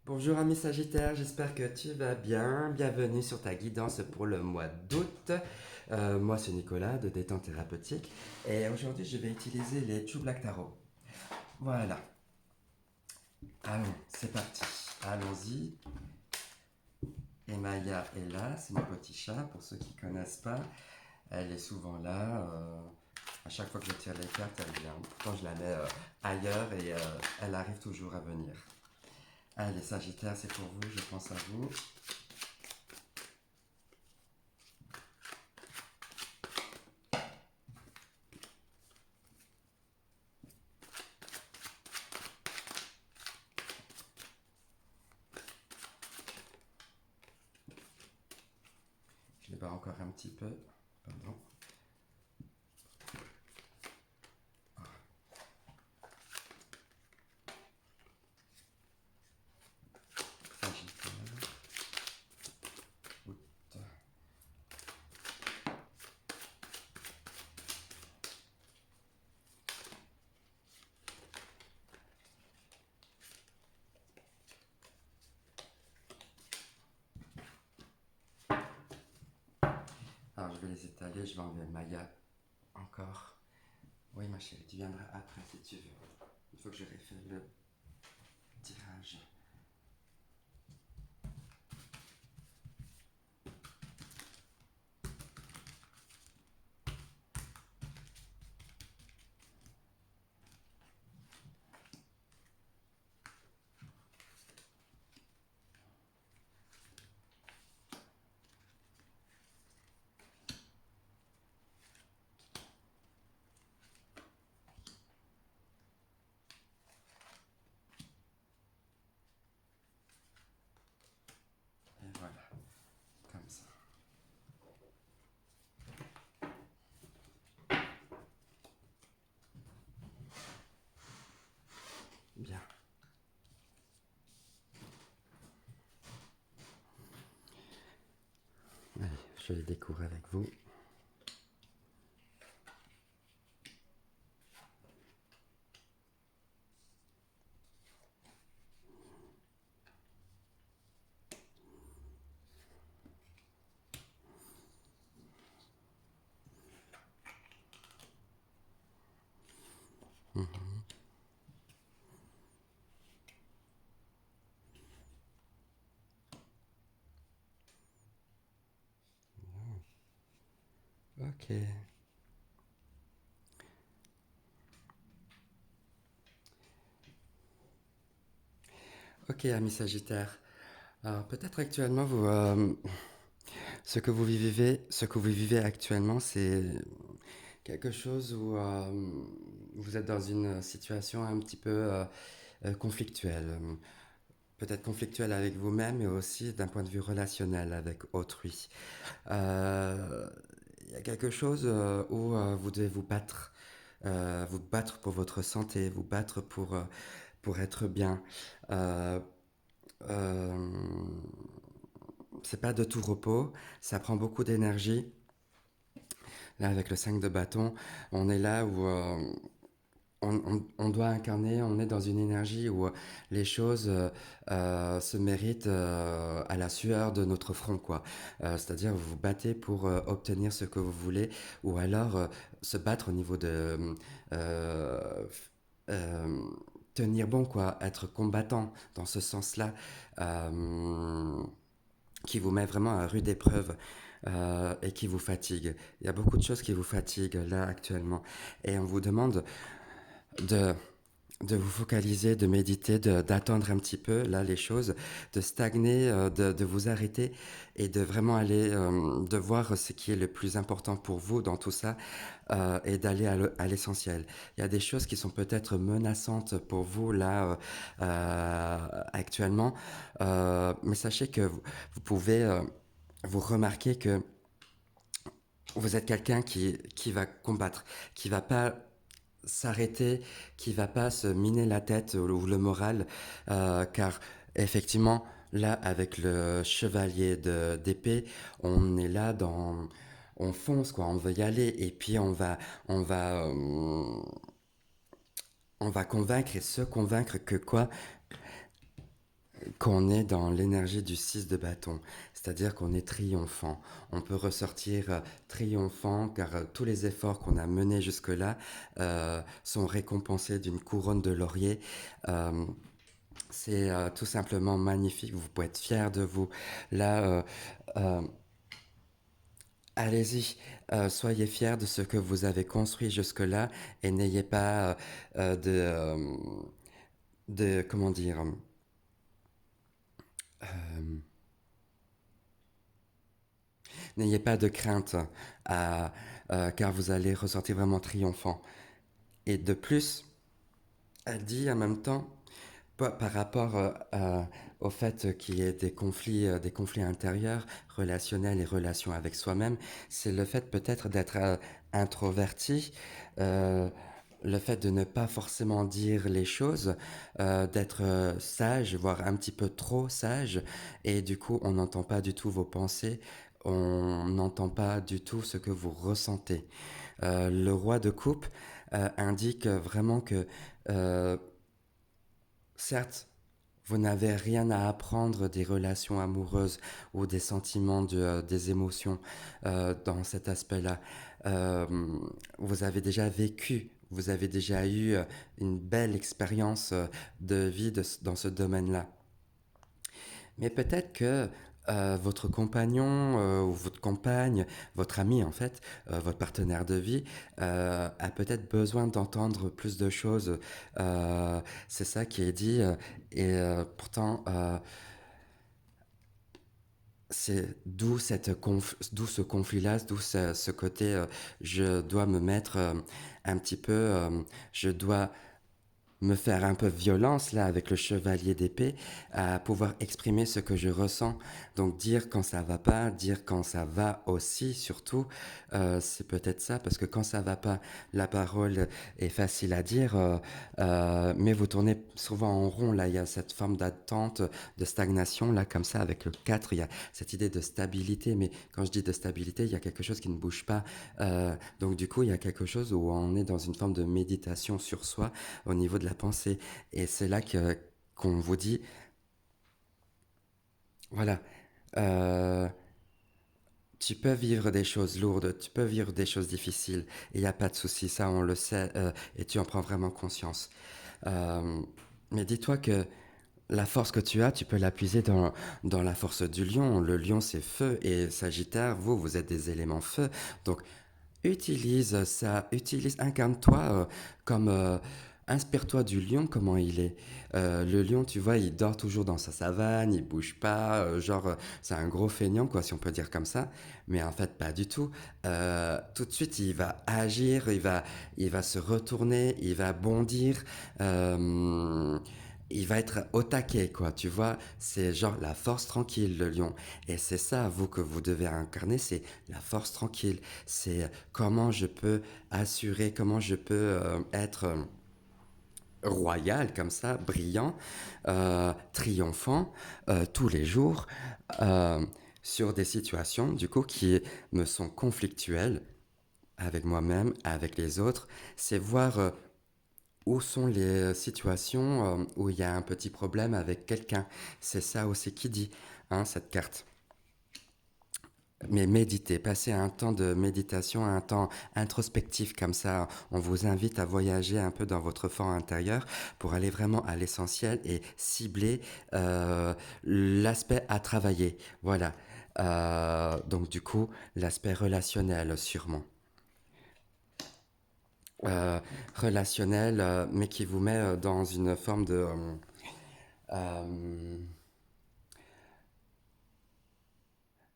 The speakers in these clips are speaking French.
Bonjour ami Sagittaire, j'espère que tu vas bien. Bienvenue sur ta guidance pour le mois d'août. Moi c'est Nicolas de Détente Thérapeutique et aujourd'hui je vais utiliser les True Black Tarot. Voilà, allons, c'est parti. Allons-y. Et Maya est là, c'est mon petit chat pour ceux qui ne connaissent pas. Elle est souvent là. À chaque fois que je tire les cartes, elle vient. Pourtant je la mets ailleurs et elle arrive toujours à venir. Allez Sagittaire, c'est pour vous, je pense à vous. Je les bats encore un petit peu. Pardon. Sagittaire, août. Alors je vais les étaler, je vais enlever Maya encore. Oui ma chérie, tu viendras après si tu veux. Il faut que je refais le tirage. Et voilà, comme ça. Bien. Allez, je les découvre avec vous. Ok. Ok, ami Sagittaire. Alors peut-être actuellement ce que vous vivez actuellement, c'est quelque chose où vous êtes dans une situation un petit peu conflictuelle. Peut-être conflictuelle avec vous-même, mais aussi d'un point de vue relationnel avec autrui. Euh, Il y a quelque chose où vous devez vous battre pour votre santé, vous battre pour être bien. Euh, euh, c'est pas de tout repos, ça prend beaucoup d'énergie. Là, avec le 5 de bâton, on est là où on doit incarner, on est dans une énergie où les choses se méritent à la sueur de notre front, quoi. C'est-à-dire, vous vous battez pour obtenir ce que vous voulez, ou alors se battre au niveau de euh, euh, tenir bon, quoi, être combattant dans ce sens-là, euh, qui vous met vraiment à rude épreuve. Et qui vous fatigue. Il y a beaucoup de choses qui vous fatiguent là actuellement. Et on vous demande de, de vous focaliser, de méditer, d'attendre un petit peu là les choses, de stagner, de vous arrêter et de vraiment aller, de voir ce qui est le plus important pour vous dans tout ça et d'aller à l'essentiel. Il y a des choses qui sont peut-être menaçantes pour vous là actuellement, mais sachez que vous pouvez vous remarquer que vous êtes quelqu'un qui va combattre, qui va pas s'arrêter, qui va pas se miner la tête ou le moral, car effectivement, là, avec le chevalier d'épée, on est là dans, on fonce quoi, on veut y aller et puis on va, on va convaincre et se convaincre que quoi, qu'on est dans l'énergie du 6 de bâton, c'est-à-dire qu'on est triomphant. On peut ressortir triomphant car tous les efforts qu'on a menés jusque-là sont récompensés d'une couronne de laurier. Euh, c'est tout simplement magnifique, vous pouvez être fier de vous. Là, euh, allez-y, soyez fiers de ce que vous avez construit jusque-là et n'ayez pas comment dire, euh, n'ayez pas de crainte à, car vous allez ressortir vraiment triomphant. Et de plus, elle dit en même temps, par rapport au fait qu'il y ait des conflits intérieurs, relationnels et relations avec soi-même, c'est le fait peut-être d'être introverti, euh, le fait de ne pas forcément dire les choses, d'être sage, voire un petit peu trop sage, et du coup on n'entend pas du tout vos pensées, on n'entend pas du tout ce que vous ressentez. Le roi de coupe indique vraiment que euh, certes, vous n'avez rien à apprendre des relations amoureuses ou des sentiments, des émotions dans cet aspect-là. Euh, vous avez déjà vécu, vous avez déjà eu une belle expérience de vie dans ce domaine-là. Mais peut-être que votre compagnon ou votre compagne, votre ami en fait, votre partenaire de vie, a peut-être besoin d'entendre plus de choses. Euh, c'est ça qui est dit. Et pourtant, c'est d'où ce conflit-là, d'où ce côté, je dois me mettre un petit peu, je dois me faire un peu violence là avec le chevalier d'épée à pouvoir exprimer ce que je ressens. Donc dire quand ça va pas, dire quand ça va aussi surtout, c'est peut-être ça parce que quand ça va pas, la parole est facile à dire, mais vous tournez souvent en rond là. Il y a cette forme d'attente, de stagnation là comme ça avec le 4 il y a cette idée de stabilité. Mais quand je dis de stabilité, il y a quelque chose qui ne bouge pas. Donc du coup, il y a quelque chose où on est dans une forme de méditation sur soi au niveau de la pensée. Et c'est là qu'on vous dit, voilà, euh, tu peux vivre des choses lourdes, tu peux vivre des choses difficiles, et il n'y a pas de souci, ça on le sait, et tu en prends vraiment conscience. Euh, mais dis-toi que la force que tu as, tu peux l'appuyer dans la force du lion. Le lion, c'est feu, et Sagittaire, vous êtes des éléments feu. Donc, utilise ça, incarne-toi comme... inspire-toi du lion, comment il est. Le lion, tu vois, il dort toujours dans sa savane, il bouge pas, c'est un gros feignant, quoi, si on peut dire comme ça. Mais en fait, pas du tout. Tout de suite, il va agir, il va se retourner, il va bondir. euh, il va être au taquet, quoi, tu vois. C'est genre la force tranquille, le lion. Et c'est ça, vous, que vous devez incarner, c'est la force tranquille. C'est comment je peux assurer, comment je peux être royal comme ça, brillant, triomphant tous les jours euh, sur des situations du coup qui me sont conflictuelles avec moi-même, avec les autres. C'est voir où sont les situations où il y a un petit problème avec quelqu'un. C'est ça aussi qui dit, hein, cette carte. Mais méditez, passez un temps de méditation, un temps introspectif comme ça. On vous invite à voyager un peu dans votre fort intérieur pour aller vraiment à l'essentiel et cibler l'aspect à travailler. Voilà. Donc du coup, l'aspect relationnel sûrement. Euh, Relationnel, mais qui vous met dans une forme de... euh,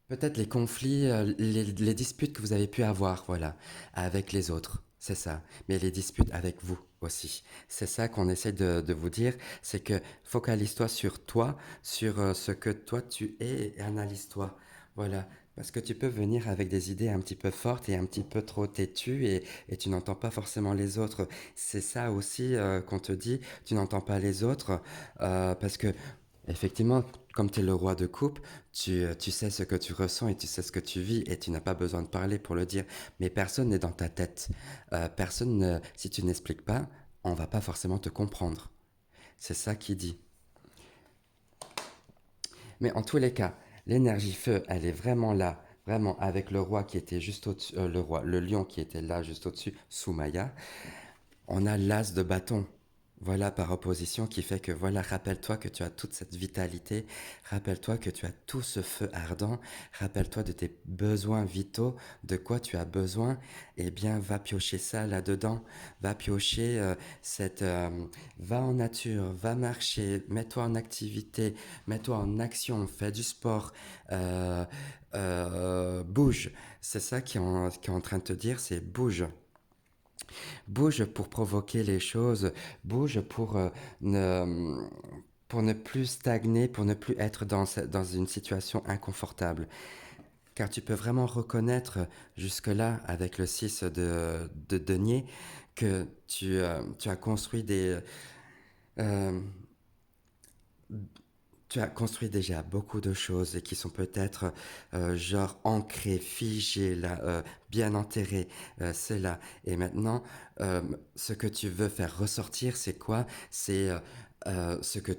peut-être les conflits, les disputes que vous avez pu avoir, voilà, avec les autres, c'est ça. Mais les disputes avec vous aussi. C'est ça qu'on essaie de vous dire, c'est que focalise-toi sur toi, sur ce que toi tu es et analyse-toi. Voilà. Parce que tu peux venir avec des idées un petit peu fortes et un petit peu trop têtues et tu n'entends pas forcément les autres. C'est ça aussi qu'on te dit, tu n'entends pas les autres parce que effectivement, comme tu es le roi de coupe, tu sais ce que tu ressens et tu sais ce que tu vis et tu n'as pas besoin de parler pour le dire. Mais personne n'est dans ta tête. Si tu n'expliques pas, on va pas forcément te comprendre. C'est ça qui dit. Mais en tous les cas, l'énergie feu, elle est vraiment là, vraiment avec le roi qui était juste au-dessus, le lion qui était là juste au-dessus, Soumaya. On a l'as de bâton. Voilà, par opposition, qui fait que, voilà, rappelle-toi que tu as toute cette vitalité, rappelle-toi que tu as tout ce feu ardent, rappelle-toi de tes besoins vitaux, de quoi tu as besoin, eh bien, va piocher ça là-dedans, va piocher va en nature, va marcher, mets-toi en activité, mets-toi en action, fais du sport, euh, bouge. C'est ça qui est en train de te dire, c'est bouge. Bouge pour provoquer les choses, bouge ne, pour ne plus stagner, pour ne plus être dans une situation inconfortable. Car tu peux vraiment reconnaître jusque-là, avec le 6 de denier, que tu as construit euh, tu as construit déjà beaucoup de choses et qui sont peut-être genre ancrées, figées, là, bien enterrées, c'est là. Et maintenant, ce que tu veux faire ressortir, c'est quoi? C'est ce que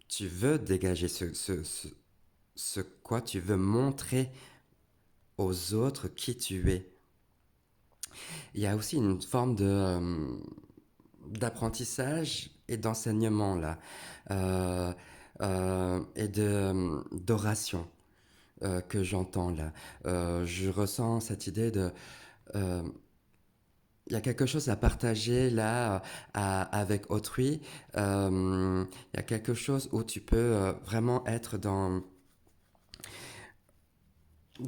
tu veux dégager, ce quoi tu veux montrer aux autres qui tu es. Il y a aussi une forme d'apprentissage et d'enseignement là, euh, et d'oration que j'entends là. Je ressens cette idée de... euh, il y a quelque chose à partager là avec autrui. Il y a quelque chose où tu peux vraiment être dans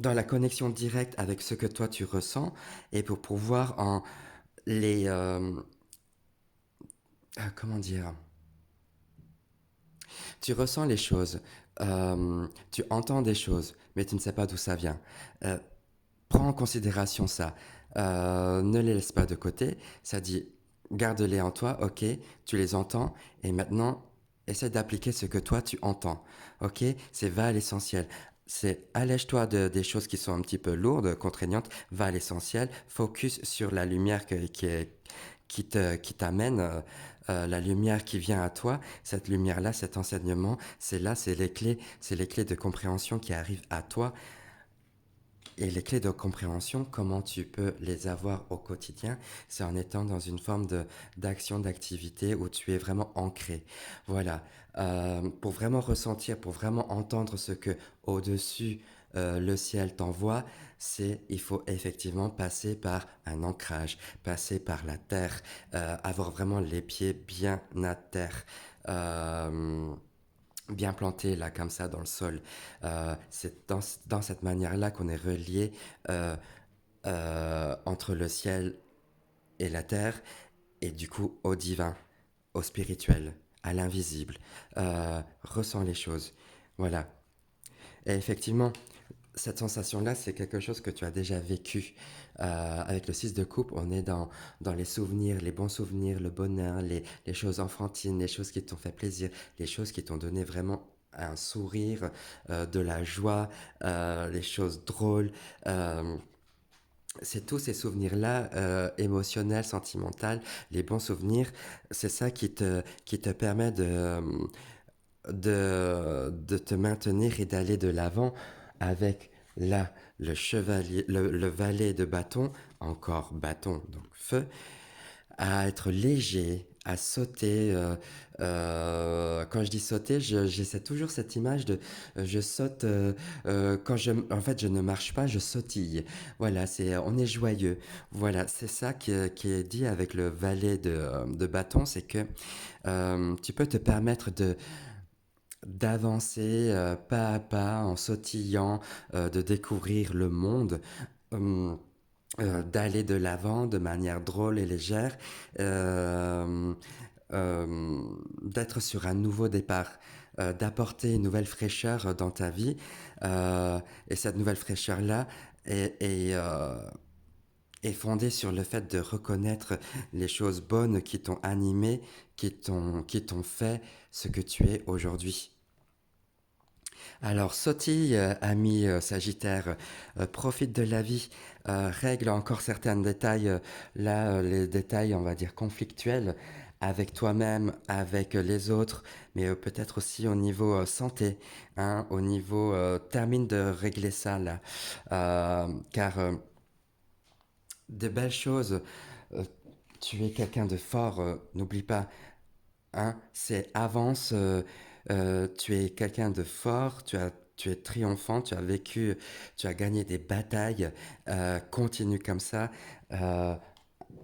la connexion directe avec ce que toi tu ressens et pour pouvoir en les... comment dire? Tu ressens les choses, tu entends des choses, mais tu ne sais pas d'où ça vient. Euh, Prends en considération ça. Ne les laisse pas de côté. Ça dit, garde-les en toi, ok, tu les entends, et maintenant, essaie d'appliquer ce que toi tu entends. Ok, c'est va à l'essentiel. C'est allège-toi des choses qui sont un petit peu lourdes, contraignantes, va à l'essentiel, focus sur la lumière qui t'amène, la lumière qui vient à toi, cette lumière-là, cet enseignement, c'est là, c'est les clés de compréhension qui arrivent à toi et les clés de compréhension, comment tu peux les avoir au quotidien, c'est en étant dans une forme d'action, d'activité où tu es vraiment ancré. Voilà. Pour vraiment ressentir, pour vraiment entendre ce que au-dessus le ciel t'envoie, il faut effectivement passer par un ancrage, passer par la terre, avoir vraiment les pieds bien à terre. Euh, Bien planté là comme ça dans le sol. C'est dans cette manière-là qu'on est relié euh, entre le ciel et la terre et du coup au divin, au spirituel, à l'invisible. Ressens les choses. Voilà. Et effectivement, cette sensation-là, c'est quelque chose que tu as déjà vécu. Avec le 6 de coupe, on est dans les souvenirs, les bons souvenirs, le bonheur, les choses enfantines, les choses qui t'ont fait plaisir, les choses qui t'ont donné vraiment un sourire, de la joie, les choses drôles. Euh, c'est tous ces souvenirs-là, émotionnels, sentimentaux, les bons souvenirs, c'est ça qui te permet de te maintenir et d'aller de l'avant avec là le chevalier, le valet de bâton, encore bâton, donc feu, à être léger, à sauter. Quand je dis sauter, j'essaie toujours cette image de je saute en fait, je ne marche pas, je sautille. Voilà, on est joyeux. Voilà, c'est ça qui est dit avec le valet de bâton, c'est que tu peux te permettre d'avancer pas à pas en sautillant, de découvrir le monde. Hum, D'aller de l'avant de manière drôle et légère, euh, d'être sur un nouveau départ, d'apporter une nouvelle fraîcheur dans ta vie. Et cette nouvelle fraîcheur-là est fondée sur le fait de reconnaître les choses bonnes qui t'ont animé, qui t'ont fait ce que tu es aujourd'hui. Alors, sautille, ami Sagittaire, profite de la vie, règle encore certains détails, là, les détails, on va dire, conflictuels, avec toi-même, avec les autres, mais peut-être aussi au niveau santé, hein, au niveau termine de régler ça là. Car de belles choses, euh, tu es quelqu'un de fort, n'oublie pas, hein, c'est avance, tu es quelqu'un de fort, tu es triomphant, tu as vécu, tu as gagné des batailles, continue comme ça, euh,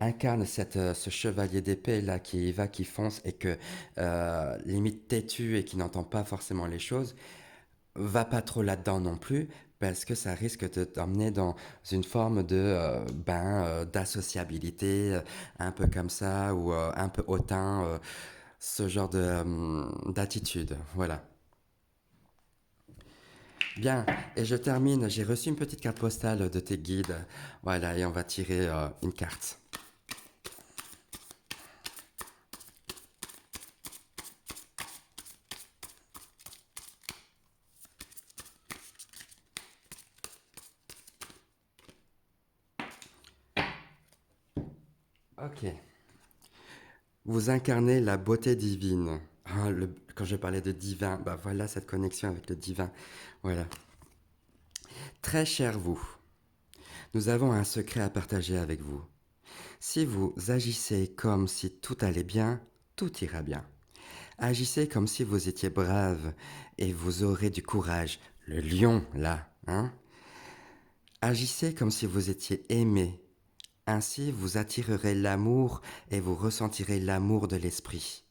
incarne ce chevalier d'épée là qui y va, qui fonce et que limite têtu et qui n'entend pas forcément les choses, va pas trop là-dedans non plus parce que ça risque de t'emmener dans une forme de d'associabilité un peu comme ça ou un peu hautain, ce genre de d'attitude, voilà. Bien, et je termine, j'ai reçu une petite carte postale de tes guides, voilà, et on va tirer une carte. Ok. Vous incarnez la beauté divine. Ah, quand je parlais de divin, bah voilà cette connexion avec le divin. Voilà. Très cher vous, nous avons un secret à partager avec vous. Si vous agissez comme si tout allait bien, tout ira bien. Agissez comme si vous étiez brave et vous aurez du courage. Le lion, là, hein? Agissez comme si vous étiez aimé. Ainsi vous attirerez l'amour et vous ressentirez l'amour de l'esprit.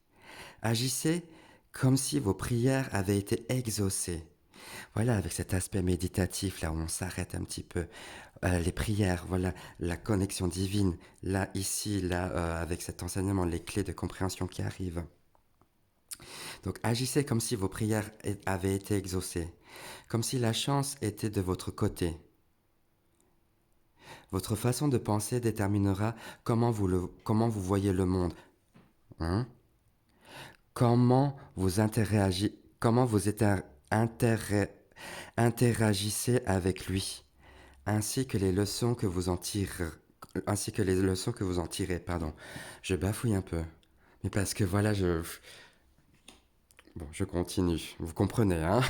Agissez comme si vos prières avaient été exaucées. Voilà, avec cet aspect méditatif, là où on s'arrête un petit peu. Les prières, voilà, la connexion divine, là, ici, là, avec cet enseignement, les clés de compréhension qui arrivent. Donc agissez comme si vos prières avaient été exaucées, comme si la chance était de votre côté. Votre façon de penser déterminera comment vous voyez le monde. Hein? Comment vous interagissez avec lui, ainsi que les leçons que vous en tirez, ainsi que les leçons que vous en tirez, pardon. Je bafouille un peu. Mais parce que voilà, bon, je continue. Vous comprenez, hein?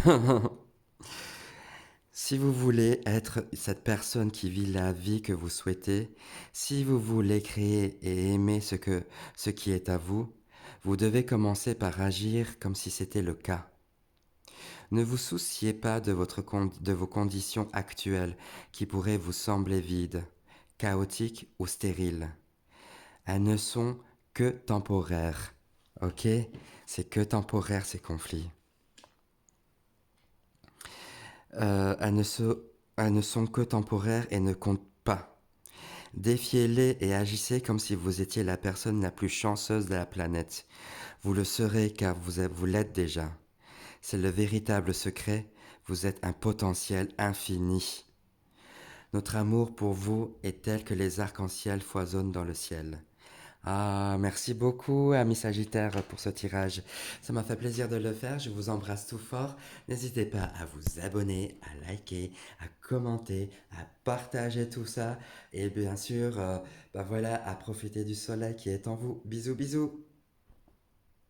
Si vous voulez être cette personne qui vit la vie que vous souhaitez, si vous voulez créer et aimer ce qui est à vous, vous devez commencer par agir comme si c'était le cas. Ne vous souciez pas de vos conditions actuelles qui pourraient vous sembler vides, chaotiques ou stériles. Elles ne sont que temporaires. Ok? C'est que temporaire ces conflits. Elles elles ne sont que temporaires et ne comptent pas. Défiez-les et agissez comme si vous étiez la personne la plus chanceuse de la planète. Vous le serez car vous l'êtes déjà. C'est le véritable secret. Vous êtes un potentiel infini. Notre amour pour vous est tel que les arcs-en-ciel foisonnent dans le ciel. Ah, merci beaucoup, ami Sagittaire, pour ce tirage. Ça m'a fait plaisir de le faire. Je vous embrasse tout fort. N'hésitez pas à vous abonner, à liker, à commenter, à partager tout ça. Et bien sûr, bah voilà, à profiter du soleil qui est en vous. Bisous, bisous.